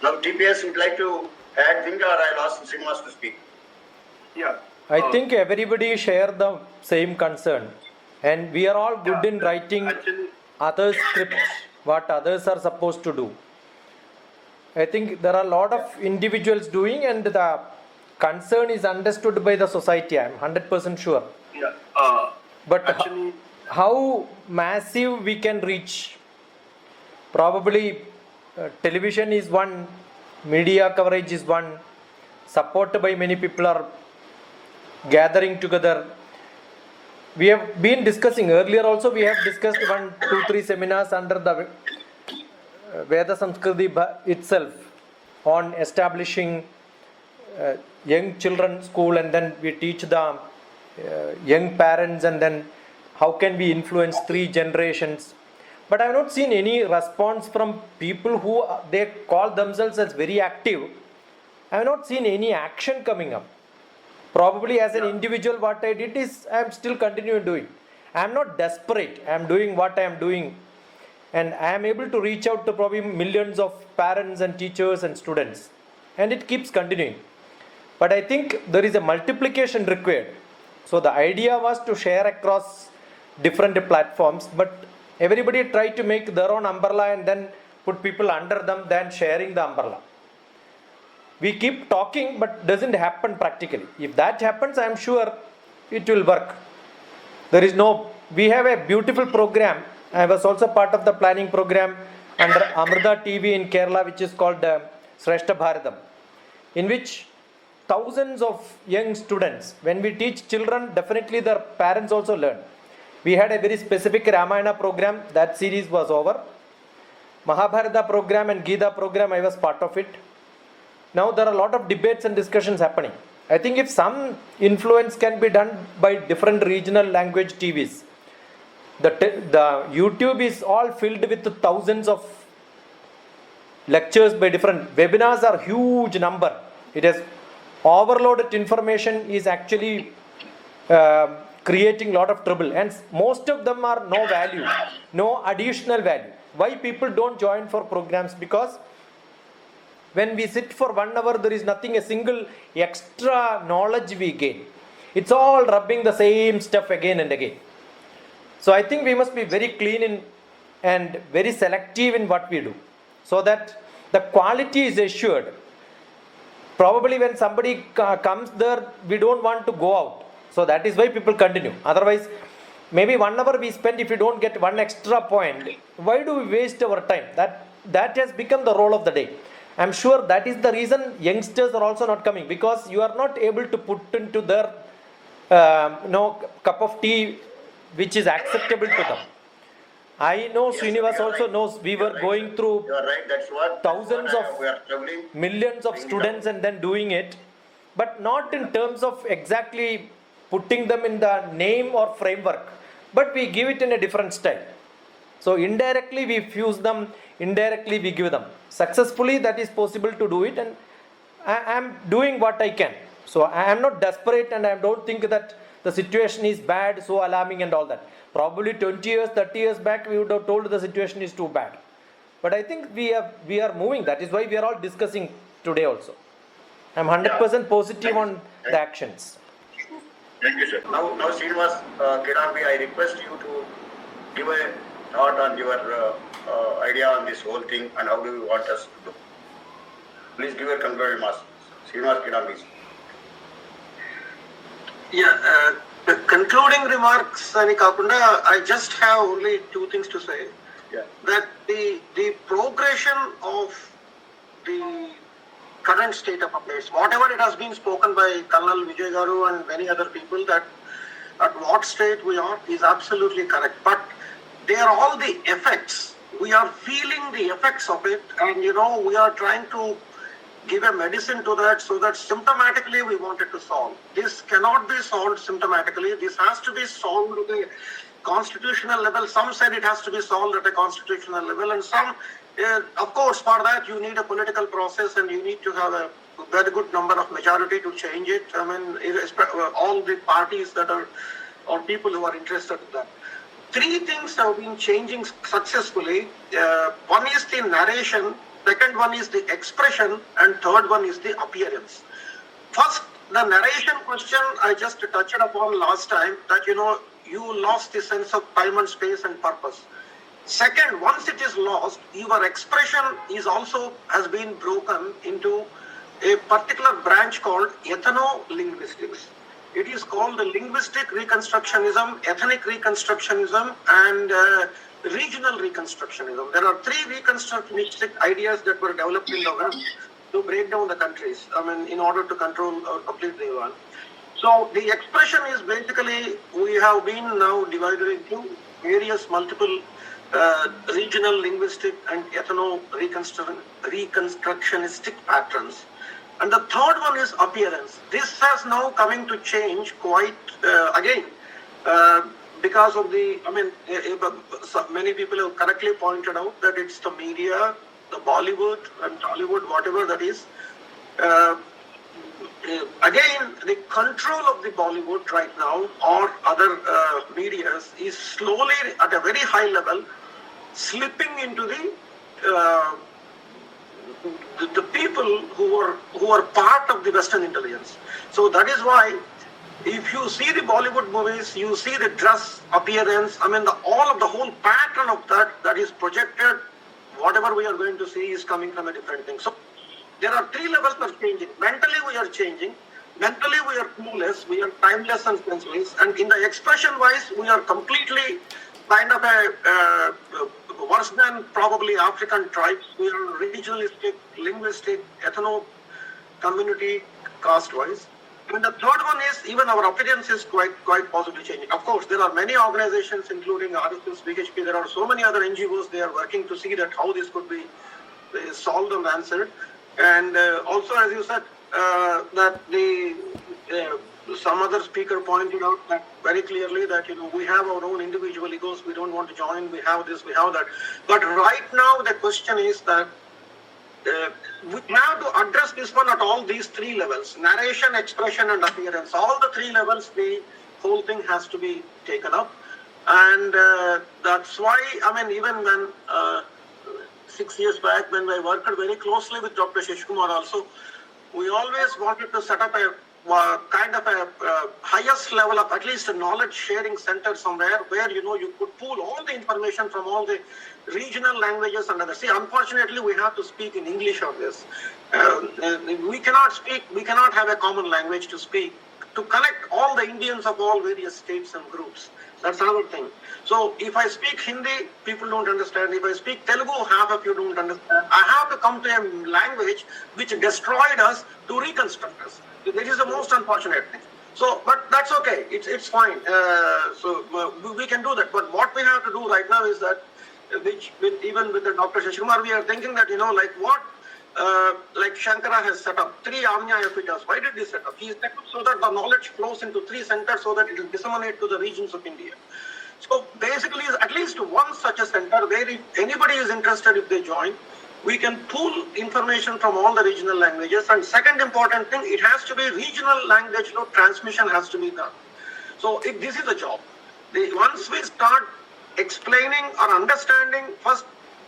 Now TPS would like to add thing, or I'll ask Srinivas to speak. Yeah. I think everybody share the same concern, and we are all good in writing other scripts, what others are supposed to do. I think there are a lot of individuals doing, and the concern is understood by the society. I'm 100% sure. Yeah. But Actually, how massive we can reach? Probably television is one, media coverage is one, support by many people are gathering together. We have been discussing earlier also, we have discussed 1, 2, 3 seminars under the Veda Samskriti itself on establishing young children school, and then we teach the young parents, and then how can we influence 3 generations. But I have not seen any response from people who they call themselves as very active. I have not seen any action coming up. Probably as an individual, what I did is I am still continuing doing. I am not desperate. I am doing what I am doing, and I am able to reach out to probably millions of parents and teachers and students, and it keeps continuing. But I think there is a multiplication required. So the idea was to share across different platforms, but everybody tried to make their own umbrella and then put people under them, then sharing the umbrella. We keep talking, but doesn't happen practically. If that happens, I am sure it will work. There is no, we have a beautiful program. I was also part of the planning program under Amrita TV in Kerala, which is called SHIKSHA Bharatam, in which thousands of young students, when we teach children, definitely their parents also learn. We had a very specific Ramayana program, that series was over. Mahabharata program and Gita program, I was part of it. Now there are a lot of debates and discussions happening. I think if some influence can be done by different regional language TVs, the YouTube is all filled with thousands of lectures by different webinars, are huge number. It has overloaded information, is actually creating a lot of trouble, and most of them are no value, no additional value. Why people don't join for programs? Because when we sit for 1 hour, there is nothing, a single extra knowledge we gain. It's all rubbing the same stuff again and again. So I think we must be very clean in and very selective in what we do, so that the quality is assured. Probably when somebody comes there, we don't want to go out. So that is why people continue. Otherwise, maybe 1 hour we spend, if you don't get one extra point, why do we waste our time? That has become the role of the day. I'm sure that is the reason youngsters are also not coming, because you are not able to put into their cup of tea which is acceptable to them. I know Srinivas also knows we were going through thousands of millions of students and then doing it, but not in terms of exactly putting them in the name or framework, but we give it in a different style. So indirectly we fuse them, indirectly we give them. Successfully that is possible to do it, and I am doing what I can. So I am not desperate, and I don't think that the situation is bad, so alarming and all that. Probably 20 years, 30 years back we would have told the situation is too bad. But I think we are moving. That is why we are all discussing today also. I am 100% positive on the actions. Thank you, sir. Now Srinivas Kirambi, I request you to give a thought on your idea on this whole thing, and how do you want us to do. Please give your concluding remarks. Srinivas Kirambi. Yeah, the concluding remarks, Anikapunda, I just have only 2 things to say. Yeah. That the progression of the current state of affairs, whatever it has been spoken by Colonel Vijay Garu and many other people, that at what state we are is absolutely correct. But they are all the effects. We are feeling the effects of it, and we are trying to give a medicine to that, so that symptomatically we want it to solve. This cannot be solved symptomatically. This has to be solved at a constitutional level. Some said it has to be solved at a constitutional level, and some, of course, for that you need a political process, and you need to have a very good number of majority to change it. I mean, all the parties that are, or people who are interested in that. 3 things have been changing successfully. One is the narration second one is the expression, and third one is the appearance. First, the narration question I just touched upon last time, that you lost the sense of time and space and purpose. Second, once it is lost, your expression is also has been broken into a particular branch called ethno-linguistics. It is called the linguistic reconstructionism, ethnic reconstructionism, and regional reconstructionism. There are three reconstructionistic ideas that were developed in the West to break down the countries, in order to control or completely one. So the expression is basically, we have been now divided into various multiple regional, linguistic, and ethno-reconstructionistic patterns. And the third one is appearance. This has now coming to change quite again because of the, many people have correctly pointed out that it's the media, the Bollywood and Tollywood, whatever that is. Again, the control of the Bollywood right now or other medias is slowly at a very high level slipping into the people who are part of the Western intelligence. So that is why if you see the Bollywood movies, you see the dress, appearance, the whole pattern of that is projected. Whatever we are going to see is coming from a different thing. So there are three levels of changing. Mentally we are changing. Mentally we are clueless. We are timeless and senseless. And in the expression wise, we are completely kind of a worse than probably African tribes. We are regionalistic, linguistic, ethno community, caste wise. And the third one is even our appearance is quite possibly changing. Of course, there are many organizations, including RSS, BHP. There are so many other NGOs. They are working to see that how this could be solved and answered. And also, as you said, that some other speaker pointed out that very clearly that we have our own individual egos. We don't want to join. We have this. We have that. But right now, the question is that we have to address this one at all these three levels: narration, expression, and appearance. All the three levels, the whole thing has to be taken up. And that's why, even when 6 years back, when I worked very closely with Dr. Shishkumar also, we always wanted to set up a kind of a highest level of at least a knowledge sharing center somewhere where you could pool all the information from all the regional languages and others. See, unfortunately, we have to speak in English on this. We cannot have a common language to speak to connect all the Indians of all various states and groups. That's another thing. So if I speak Hindi, people don't understand. If I speak Telugu, half of you don't understand. I have to come to a language which destroyed us to reconstruct us. This is the most unfortunate thing. So, but that's okay. It's fine. We can do that. But what we have to do right now is that, even with the Dr. Shishkumar, we are thinking that, like Shankara has set up 3 Amnya Epitas. Why did he set up? He set up so that the knowledge flows into 3 centers so that it will disseminate to the regions of India. So basically, at least one such a center where if anybody is interested, if they join, we can pool information from all the regional languages. And second important thing, it has to be regional language, transmission has to be done. So this is the job. Once we start explaining or understanding first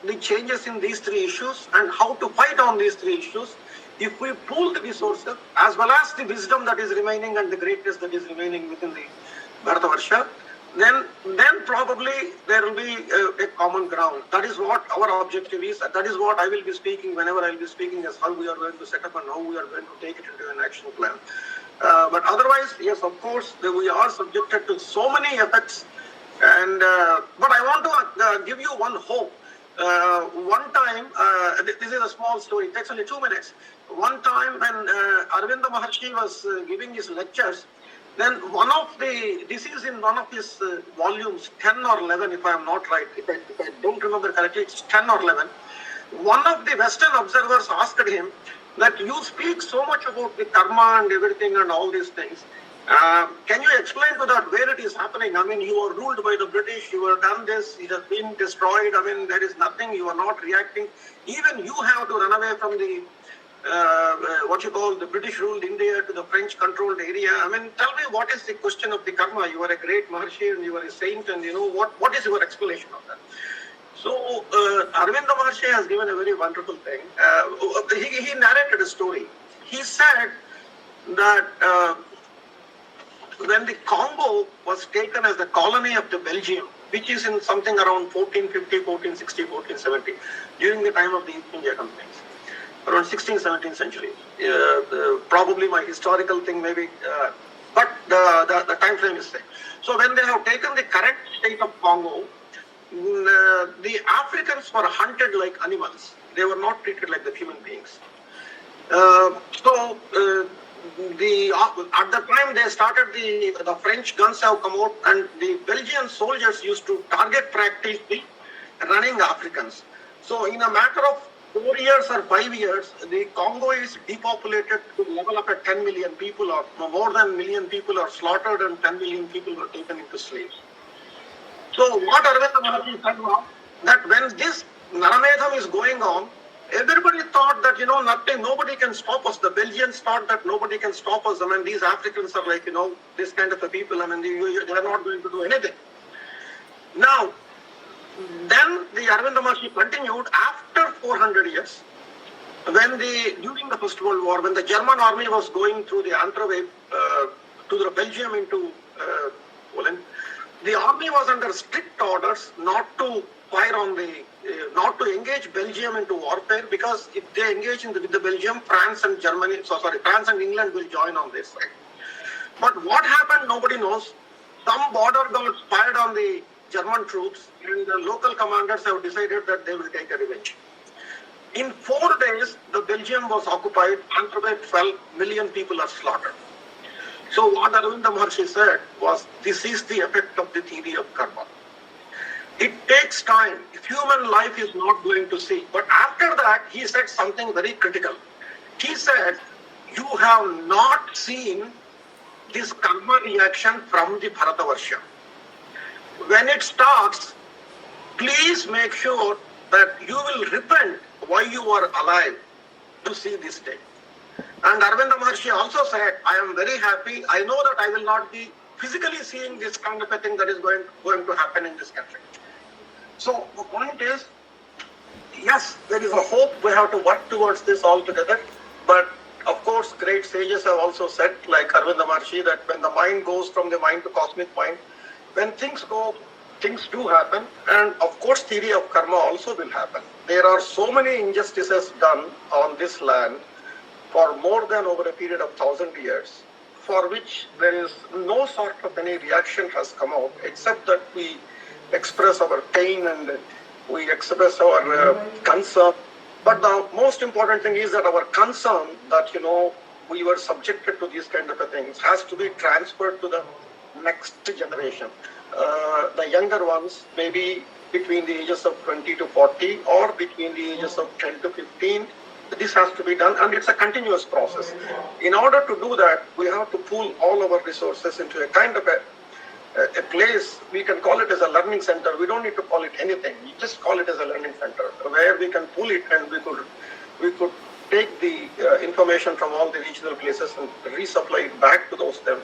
the changes in these 3 issues and how to fight on these 3 issues, if we pool the resources as well as the wisdom that is remaining and the greatness that is remaining within the Bharatavarsha, then probably there will be a common ground. That is what our objective is. That is what I will be speaking whenever I will be speaking, as how we are going to set up and how we are going to take it into an action plan. But otherwise, yes, of course, we are subjected to so many effects. And but I want to give you one hope. One time, this is a small story, it takes only 2 minutes. One time when Arvinda Maharshi was giving his lectures, then this is in one of his volumes, 10 or 11 if I am not right, if I don't remember correctly, it's 10 or 11. One of the Western observers asked him that you speak so much about the karma and everything and all these things. Can you explain to that where it is happening? You are ruled by the British, you have done this, it has been destroyed, there is nothing, you are not reacting. Even you have to run away from the, the British ruled India to the French controlled area. Tell me what is the question of the karma? You are a great Maharshi and you are a saint and what is your explanation of that? So, Arvinda Maharshi has given a very wonderful thing. He narrated a story. He said that when the Congo was taken as the colony of the Belgium, which is in something around 1450, 1460, 1470, during the time of the East India Companies, around 16th, 17th century. Probably my historical thing maybe, but the time frame is same. So when they have taken the current state of Congo, the Africans were hunted like animals. They were not treated like the human beings. At the time they started, the French guns have come out, and the Belgian soldiers used to target practice the running Africans. So in a matter of 4 years or 5 years, the Congo is depopulated to the level of 10 million people, or more than 1 million people are slaughtered, and 10 million people were taken into slaves. So what Arvinda Maharshi said was that when this Naramedham is going on, everybody thought that, nobody can stop us. The Belgians thought that nobody can stop us. I mean, these Africans are like, this kind of a people. I mean, they are not going to do anything. Now, then the Arvinda Maharshi continued after 400 years, during the First World War, when the German army was going through the Antwerp to the Belgium into Poland, the army was under strict orders not to fire on not to engage Belgium into warfare, because if they engage with the Belgium, France and England will join on this side. But what happened, nobody knows. Some border guards fired on the German troops, and the local commanders have decided that they will take a revenge. In 4 days, the Belgium was occupied, Antwerp fell, 1 million people are slaughtered. So what Arvinda Maharshi said was, this is the effect of the theory of karma. It takes time. If human life is not going to see. But after that, he said something very critical. He said, you have not seen this karma reaction from the Bharatavarsha. When it starts, please make sure that you will repent why you are alive to see this day. And Arvinda Maharshi also said, I am very happy. I know that I will not be physically seeing this kind of a thing that is going to happen in this country. So the point is, yes, there is a hope. We have to work towards this all together. But of course, great sages have also said, like Arvinda Maharshi, that when the mind goes from the mind to cosmic mind, when things go, things do happen. And of course, theory of karma also will happen. There are so many injustices done on this land for more than over a period of 1,000 years, for which there is no sort of any reaction has come out, except that we express our pain and we express our concern. But the most important thing is that our concern that, we were subjected to these kind of things has to be transferred to the next generation. The younger ones, maybe between the ages of 20 to 40 or between the ages of 10 to 15, this has to be done, and it's a continuous process. In order to do that, we have to pool all our resources into a kind of a place. We can call it as a learning center. We don't need to call it anything. We just call it as a learning center, where we can pool it, and we could take the information from all the regional places and resupply it back to those them.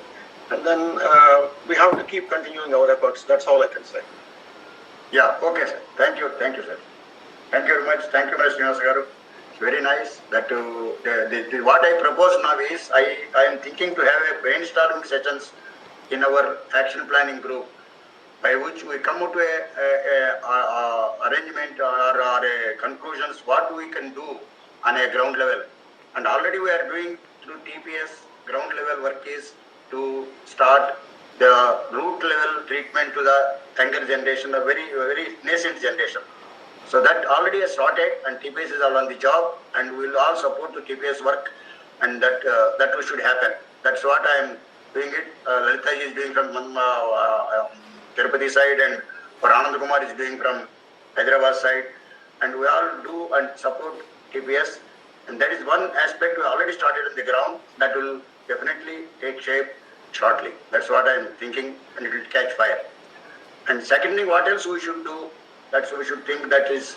And then we have to keep continuing our efforts. That's all I can say. Yeah, okay, sir. Thank you, sir. Thank you very much. Thank you, Mr. Srinivas Garu. It's very nice that what I propose now is I am thinking to have a brainstorming sessions in our action planning group, by which we come out to a arrangement or a conclusions what we can do on a ground level. And already we are doing through TPS. Ground level work is to start the root level treatment to the younger generation, a very, very nascent generation. So that already has started, and TPS is all on the job, and we will all support the TPS work, and that should happen. That's what I am doing it. Lalita is doing from Tirupati side, and Anand Kumar is doing from Hyderabad side, and we all do and support TPS. And that is one aspect we already started on the ground that will definitely take shape shortly. That's what I am thinking, and it will catch fire. And second thing, what else we should do? That's we should think that is